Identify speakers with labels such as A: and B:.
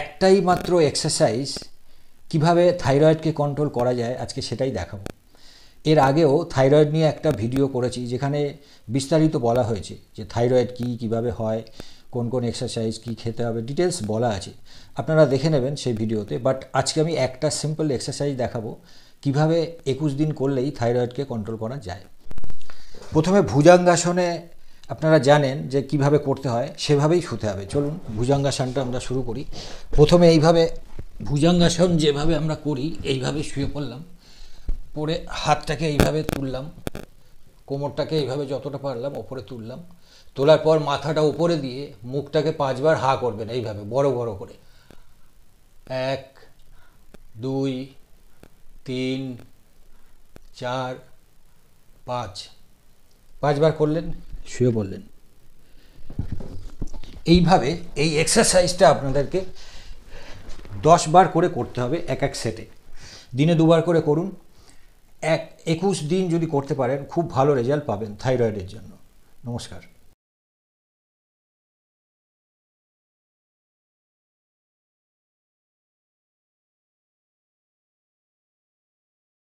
A: একটাই মাত্র এক্সারসাইজ কিভাবে থাইরয়েডকে কন্ট্রোল করা যায় আজকে সেটাই দেখাবো। এর আগেও থাইরয়েড নিয়ে একটা ভিডিও করেছি যেখানে বিস্তারিত বলা হয়েছে যে থাইরয়েড কী, কীভাবে হয়, কোন কোন এক্সারসাইজ কী খেতে হবে, ডিটেলস বলা আছে, আপনারা দেখে নেবেন সেই ভিডিওতে। বাট আজকে আমি একটা সিম্পল এক্সারসাইজ দেখাবো কিভাবে 21 দিন করলেই থাইরয়েডকে কন্ট্রোল করা যায়। প্রথমে ভুজঙ্গাসনে আপনারা জানেন যে কিভাবে করতে হয়, সেভাবেই শুতে হবে। চলুন ভুজঙ্গাসনটা আমরা শুরু করি। প্রথমে এইভাবে ভুজঙ্গাসন যেভাবে আমরা করি এইভাবে শুয়ে পড়লাম, পরে হাতটাকে এইভাবে তুললাম, কোমরটাকে এইভাবে যতটা পারলাম ওপরে তুললাম, তোলার পর মাথাটা উপরে দিয়ে মুখটাকে 5 বার হা করবেন এইভাবে বড় বড় করে। 1 2 3 4 5 বার করলেন, শুয়ে পড়লেন। এইভাবে এই এক্সারসাইজটা আপনাদেরকে 10 বার করে করতে হবে এক এক সেটে। দিনে 2 বার করে করুন। 21 দিন যদি করতে পারেন খুব ভালো রেজাল্ট পাবেন থাইরয়েডের জন্য। নমস্কার।